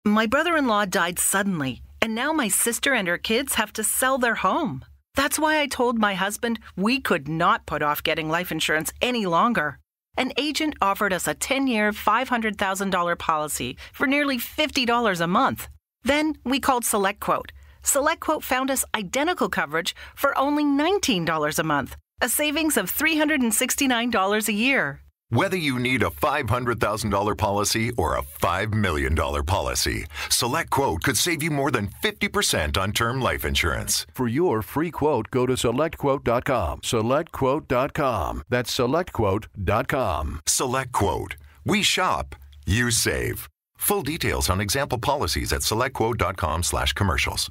My brother-in-law died suddenly, and now my sister and her kids have to sell their home. That's why I told my husband we could not put off getting life insurance any longer. An agent offered us a 10-year, $500,000 policy for nearly $50 a month. Then we called SelectQuote. SelectQuote found us identical coverage for only $19 a month, a savings of $369 a year. Whether you need a $500,000 policy or a $5 million policy, SelectQuote could save you more than 50% on term life insurance. For your free quote, go to SelectQuote.com. SelectQuote.com. That's SelectQuote.com. SelectQuote. We shop, you save. Full details on example policies at SelectQuote.com/commercials.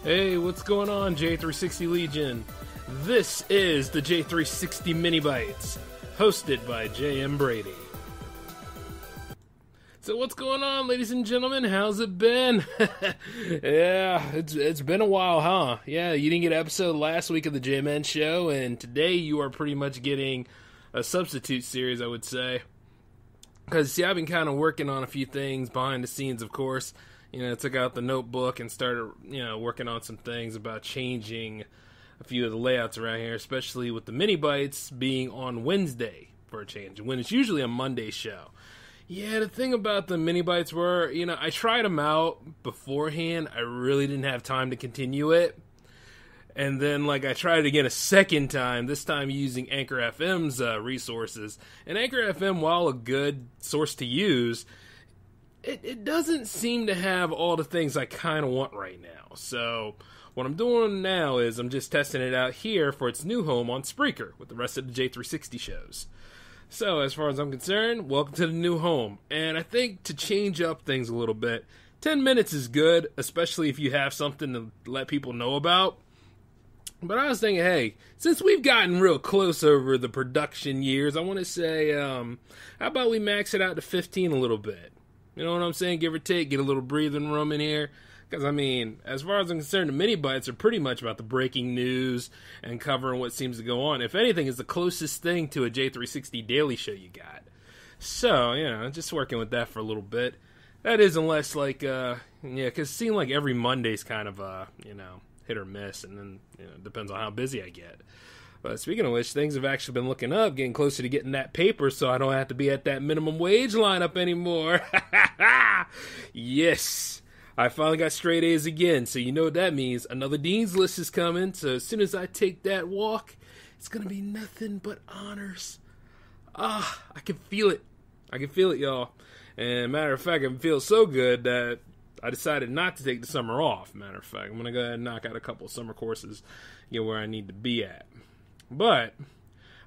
Hey, what's going on, J360 Legion? This is the J360 MiniBytes, hosted by J.M. Brady. So what's going on, ladies and gentlemen? How's it been? Yeah, it's been a while, huh? Yeah, you didn't get an episode last week of the J-Man Show, and today you are pretty much getting a substitute series, I would say. Because, see, I've been kind of working on a few things behind the scenes, of course. You know, took out the notebook and started, working on some things about changing a few of the layouts around here, especially with the MiniBytes being on Wednesday for a change, when it's usually a Monday show. Yeah, the thing about the MiniBytes were, I tried them out beforehand. I really didn't have time to continue it. And then, I tried it again a second time, this time using Anchor FM's resources. And Anchor FM, while a good source to use, it doesn't seem to have all the things I kind of want right now. So what I'm doing now is I'm just testing it out here for its new home on Spreaker with the rest of the J360 shows. So as far as I'm concerned, welcome to the new home. And I think to change up things a little bit, 10 minutes is good, especially if you have something to let people know about. But I was thinking, hey, since we've gotten real close over the production years, I want to say, how about we max it out to 15 a little bit? You know what I'm saying? Give or take, get a little breathing room in here. Because, as far as I'm concerned, the MiniBytes are pretty much about the breaking news and covering what seems to go on. If anything, it's the closest thing to a J360 daily show you got. So, just working with that for a little bit. That is unless, because it seems like every Monday's kind of, hit or miss. And then, it depends on how busy I get. But speaking of which, things have actually been looking up, getting closer to getting that paper so I don't have to be at that minimum wage lineup anymore. Yes, I finally got straight A's again, so you know what that means. Another Dean's List is coming, so as soon as I take that walk, it's going to be nothing but honors. I can feel it. I can feel it, y'all. And matter of fact, I can feel so good that I decided not to take the summer off. Matter of fact, I'm going to go ahead and knock out a couple of summer courses, get where I need to be at. But,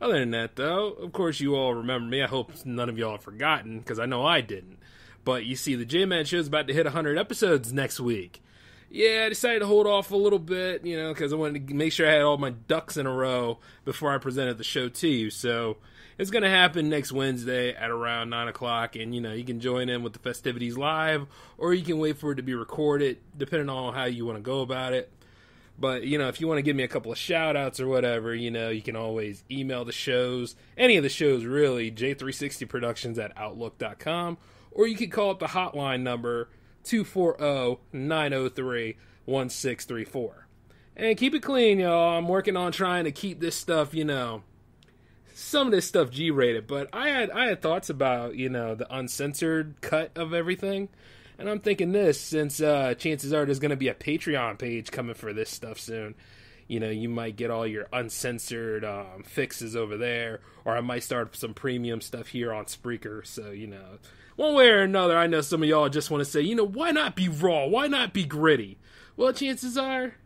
other than that, though, of course you all remember me. I hope none of y'all have forgotten, because I know I didn't. But you see, the J-Man Show is about to hit 100 episodes next week. Yeah, I decided to hold off a little bit, because I wanted to make sure I had all my ducks in a row before I presented the show to you. So, it's going to happen next Wednesday at around 9 o'clock, and, you can join in with the festivities live, or you can wait for it to be recorded, depending on how you want to go about it. But, if you want to give me a couple of shout-outs or whatever, you can always email the shows, any of the shows, really, j360productions@outlook.com, or you can call up the hotline number, 240-903-1634. And keep it clean, y'all. I'm working on trying to keep this stuff, some of this stuff G-rated, but I had thoughts about, the uncensored cut of everything. And I'm thinking this, since chances are there's going to be a Patreon page coming for this stuff soon. You might get all your uncensored fixes over there, or I might start some premium stuff here on Spreaker. So, one way or another, I know some of y'all just want to say, why not be raw? Why not be gritty? Well, chances are,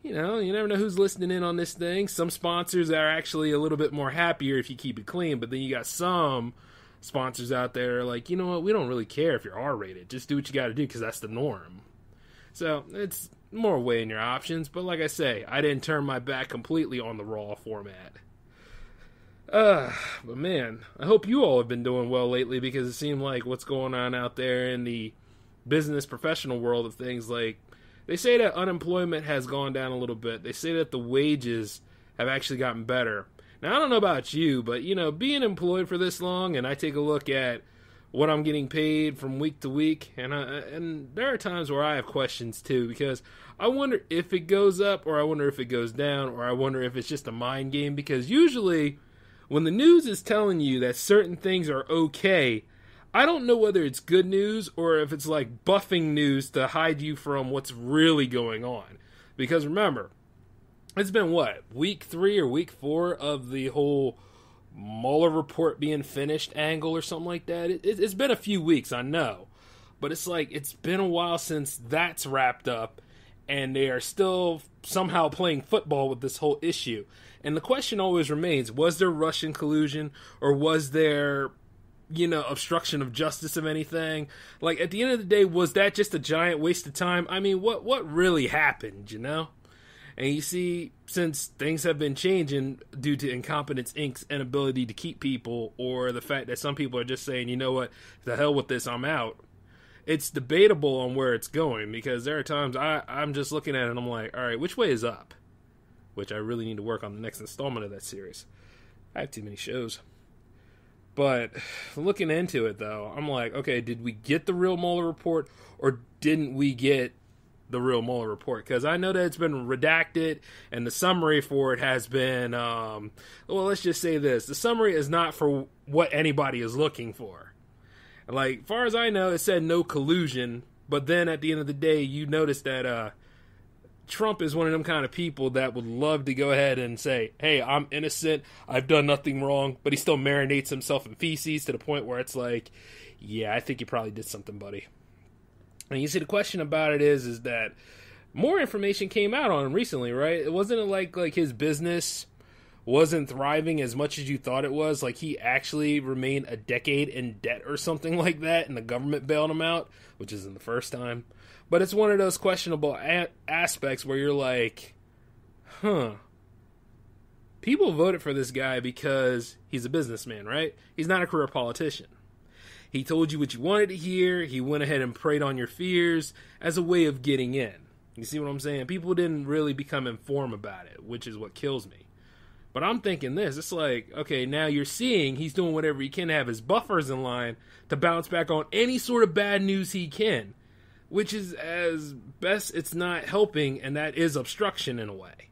you never know who's listening in on this thing. Some sponsors are actually a little bit more happier if you keep it clean, but then you got some sponsors out there like, you know what, we don't really care if you're R-rated. Just do what you got to do because that's the norm. So it's more weighing your options. But like I say, I didn't turn my back completely on the raw format. But man, I hope you all have been doing well lately, because it seemed like what's going on out there in the business professional world of things, like, they say that unemployment has gone down a little bit. They say that the wages have actually gotten better. Now, I don't know about you, but, being employed for this long, and I take a look at what I'm getting paid from week to week, and there are times where I have questions, too, because I wonder if it goes up, or I wonder if it goes down, or I wonder if it's just a mind game, because usually, when the news is telling you that certain things are okay, I don't know whether it's good news or if it's like buffing news to hide you from what's really going on. Because remember, it's been week 3 or week 4 of the whole Mueller Report being finished angle or something like that. It's been a few weeks, I know. But it's like, it's been a while since that's wrapped up, and they are still somehow playing football with this whole issue. And the question always remains, was there Russian collusion, or was there, obstruction of justice of anything? Like, at the end of the day, was that just a giant waste of time? I mean, what really happened, And you see, since things have been changing due to Incompetence Inc.'s inability to keep people, or the fact that some people are just saying, you know what, the hell with this, I'm out, it's debatable on where it's going, because there are times I'm just looking at it and I'm like, all right, which way is up? Which I really need to work on the next installment of that series. I have too many shows. But looking into it, though, I'm like, okay, did we get the real Mueller report, or didn't we get the real Mueller report? Because I know that it's been redacted, and the summary for it has been, well, let's just say this. The summary is not for what anybody is looking for. Like, far as I know, it said no collusion, but then at the end of the day, you notice that Trump is one of them kind of people that would love to go ahead and say, hey, I'm innocent, I've done nothing wrong, but he still marinates himself in feces to the point where it's like, yeah, I think you probably did something, buddy. And you see, the question about it is that more information came out on him recently, right? It wasn't like his business wasn't thriving as much as you thought it was. Like, he actually remained a decade in debt or something like that, and the government bailed him out, which isn't the first time. But it's one of those questionable aspects where you're like, people voted for this guy because he's a businessman, right? He's not a career politician. He told you what you wanted to hear. He went ahead and preyed on your fears as a way of getting in. You see what I'm saying? People didn't really become informed about it, which is what kills me. But I'm thinking this. It's like, okay, now you're seeing he's doing whatever he can to have his buffers in line to bounce back on any sort of bad news he can, which is, as best, it's not helping, and that is obstruction in a way.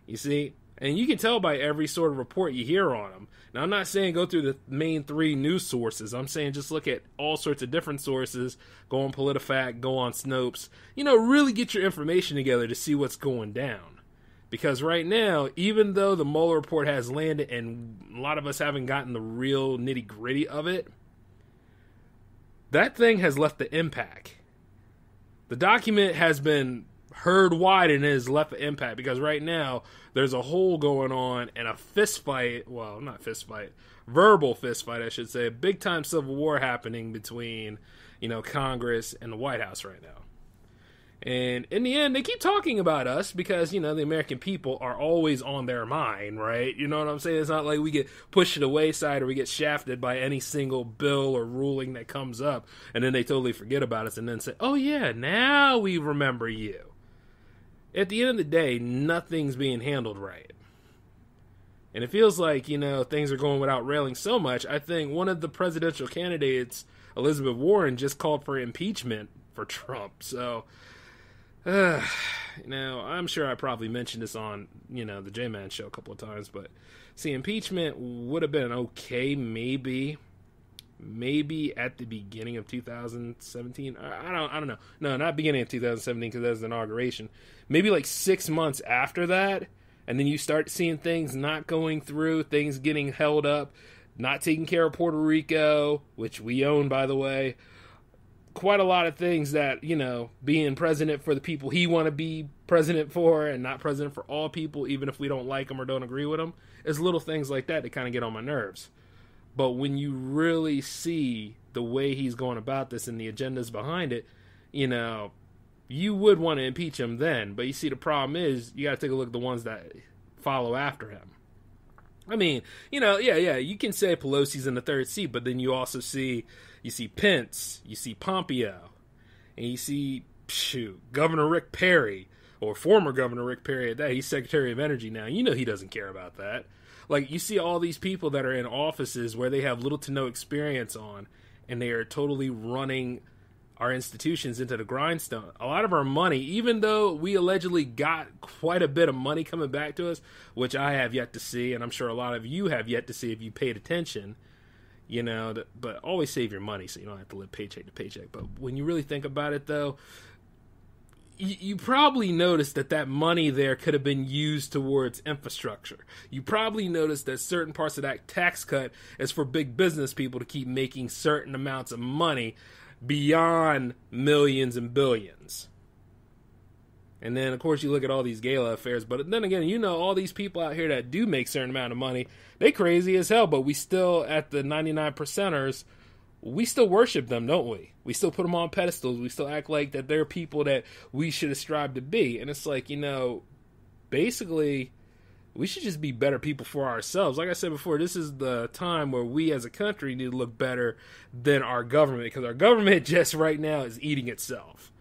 You see? And you can tell by every sort of report you hear on him. Now, I'm not saying go through the main 3 news sources. I'm saying just look at all sorts of different sources. Go on PolitiFact, go on Snopes. Really get your information together to see what's going down. Because right now, even though the Mueller report has landed and a lot of us haven't gotten the real nitty-gritty of it, that thing has left the impact. The document has been heard wide and has left an impact, because right now there's a hole going on and a fist fight, well, not fist fight, verbal fist fight, I should say, a big time civil war happening between, Congress and the White House right now. And in the end, they keep talking about us because, the American people are always on their mind, right? You know what I'm saying? It's not like we get pushed to the wayside or we get shafted by any single bill or ruling that comes up, and then they totally forget about us and then say, oh yeah, now we remember you. At the end of the day, nothing's being handled right. And it feels like, things are going without railing so much. I think one of the presidential candidates, Elizabeth Warren, just called for impeachment for Trump. So, I'm sure I probably mentioned this on, the J-Man show a couple of times, but see, impeachment would have been okay, maybe at the beginning of 2017. I don't know. No, not beginning of 2017, because that was the inauguration. Maybe like 6 months after that, and then you start seeing things not going through, things getting held up, not taking care of Puerto Rico, which we own, by the way. Quite a lot of things that, being president for the people he want to be president for and not president for all people, even if we don't like them or don't agree with them, is little things like that kind of get on my nerves. But when you really see the way he's going about this and the agendas behind it, you would want to impeach him then. But you see, the problem is you got to take a look at the ones that follow after him. I mean, you can say Pelosi's in the third seat, but then you also see Pence, you see Pompeo, and you see, Governor Rick Perry, or former Governor Rick Perry at that, he's Secretary of Energy now. You know he doesn't care about that. Like, you see all these people that are in offices where they have little to no experience on, and they are totally running our institutions into the grindstone. A lot of our money, even though we allegedly got quite a bit of money coming back to us, which I have yet to see, and I'm sure a lot of you have yet to see if you paid attention, but always save your money so you don't have to live paycheck to paycheck. But when you really think about it, though, you probably noticed that money there could have been used towards infrastructure. You probably noticed that certain parts of that tax cut is for big business people to keep making certain amounts of money beyond millions and billions. And then, of course, you look at all these gala affairs. But then again, all these people out here that do make certain amount of money, they crazy as hell. But we still, at the 99%ers, we still worship them, don't we? We still put them on pedestals. We still act like that they're people that we should strive to be. And it's like, basically, we should just be better people for ourselves. Like I said before, this is the time where we as a country need to look better than our government, because our government just right now is eating itself.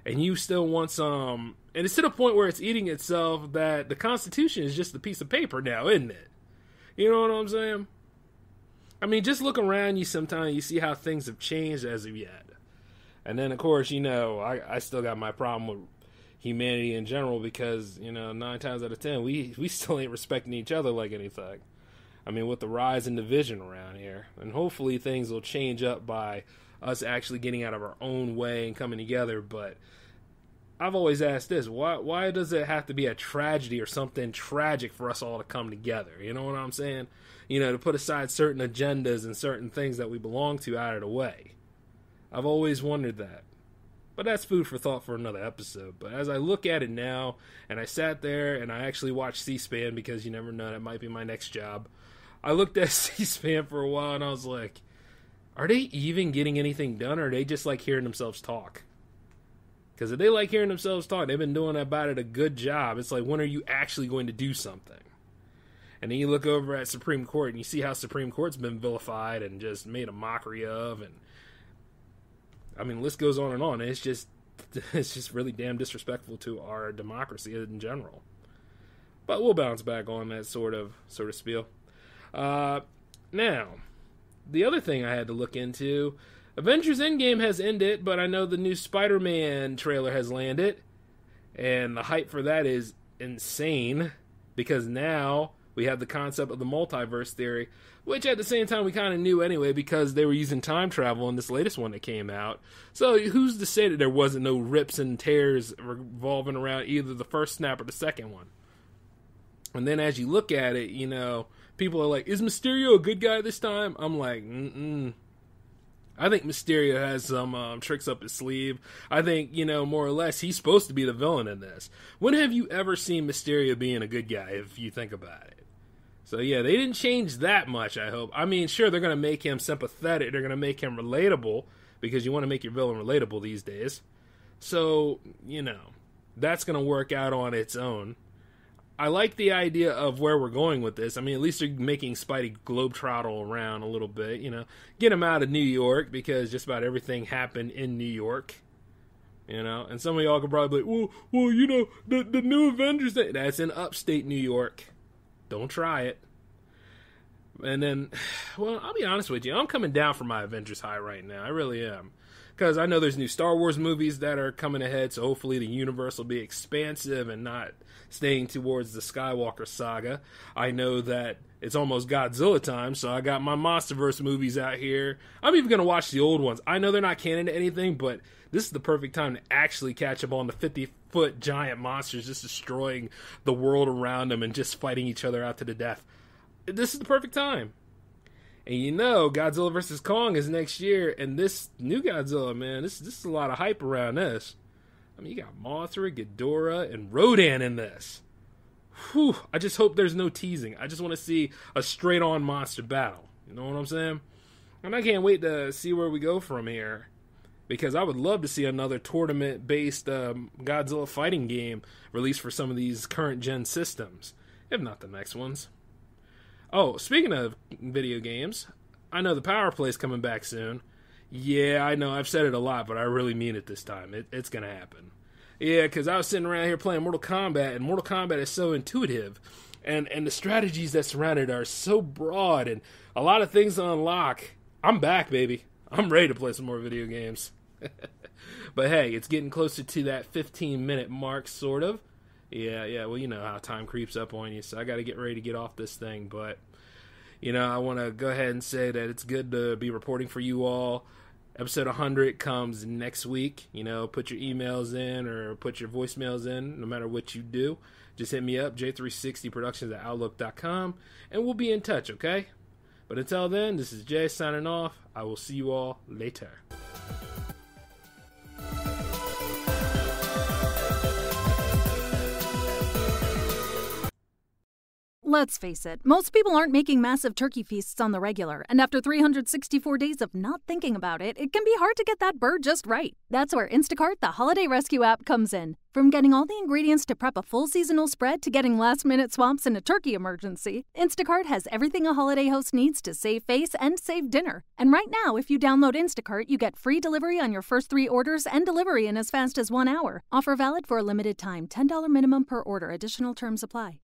And you still want some, and it's to the point where it's eating itself that the Constitution is just a piece of paper now, isn't it? You know what I'm saying? I mean, just look around you sometimes, you see how things have changed as of yet. And then, of course, I still got my problem with humanity in general, because, 9 times out of 10, we still ain't respecting each other like anything. I mean, with the rise in division around here. And hopefully things will change up by us actually getting out of our own way and coming together. But I've always asked this, why does it have to be a tragedy or something tragic for us all to come together? You know what I'm saying? To put aside certain agendas and certain things that we belong to out of the way. I've always wondered that. But that's food for thought for another episode. But as I look at it now, and I sat there and I actually watched C-SPAN, because you never know, that might be my next job. I looked at C-SPAN for a while and I was like, are they even getting anything done, or are they just like hearing themselves talk? Because if they like hearing themselves talk, they've been doing about it a good job. It's like, when are you actually going to do something? And then you look over at Supreme Court and you see how Supreme Court's been vilified and just made a mockery of, and I mean, the list goes on and on. It's just really damn disrespectful to our democracy in general. But we'll bounce back on that sort of spiel. Now, the other thing I had to look into, Avengers Endgame has ended, but I know the new Spider-Man trailer has landed, and the hype for that is insane, because now we have the concept of the multiverse theory, which at the same time we kind of knew anyway, because they were using time travel in this latest one that came out. So who's to say that there wasn't no rips and tears revolving around either the first snap or the second one? And then as you look at it, people are like, is Mysterio a good guy this time? I'm like, I think Mysterio has some tricks up his sleeve. I think, more or less, he's supposed to be the villain in this. When have you ever seen Mysterio being a good guy, if you think about it? So, yeah, they didn't change that much, I hope. I mean, sure, they're going to make him sympathetic. They're going to make him relatable, because you want to make your villain relatable these days. So, that's going to work out on its own. I like the idea of where we're going with this. I mean, at least they're making Spidey globetrottle around a little bit, Get him out of New York, because just about everything happened in New York, And some of y'all could probably be like, well, the new Avengers, that's in upstate New York. Don't try it. And then, well, I'll be honest with you. I'm coming down from my Avengers high right now. I really am. Because I know there's new Star Wars movies that are coming ahead, so hopefully the universe will be expansive and not staying towards the Skywalker saga. I know that it's almost Godzilla time, so I got my MonsterVerse movies out here. I'm even going to watch the old ones. I know they're not canon to anything, but this is the perfect time to actually catch up on the 50-foot giant monsters just destroying the world around them and just fighting each other out to the death. This is the perfect time. And Godzilla vs. Kong is next year, and this new Godzilla, man, this is a lot of hype around this. I mean, you got Mothra, Ghidorah, and Rodan in this. Whew, I just hope there's no teasing. I just want to see a straight-on monster battle. You know what I'm saying? And I can't wait to see where we go from here, because I would love to see another tournament-based Godzilla fighting game released for some of these current-gen systems, if not the next ones. Oh, speaking of video games, I know the Power Play's coming back soon. Yeah, I know. I've said it a lot, but I really mean it this time. It's going to happen. Yeah, because I was sitting around here playing Mortal Kombat, and Mortal Kombat is so intuitive, and the strategies that surround it are so broad, and a lot of things to unlock. I'm back, baby. I'm ready to play some more video games. But hey, it's getting closer to that 15-minute mark, sort of. Yeah, well, you know how time creeps up on you, so I got to get ready to get off this thing, but, you know, I want to go ahead and say that it's good to be reporting for you all. Episode 100 comes next week. You know, put your emails in or put your voicemails in, no matter what you do. Just hit me up, j360productions@outlook.com, and we'll be in touch, okay? But until then, this is Jay signing off. I will see you all later. Let's face it, most people aren't making massive turkey feasts on the regular, and after 364 days of not thinking about it, it can be hard to get that bird just right. That's where Instacart, the holiday rescue app, comes in. From getting all the ingredients to prep a full seasonal spread to getting last-minute swaps in a turkey emergency, Instacart has everything a holiday host needs to save face and save dinner. And right now, if you download Instacart, you get free delivery on your first 3 orders and delivery in as fast as 1 hour. Offer valid for a limited time. $10 minimum per order. Additional terms apply.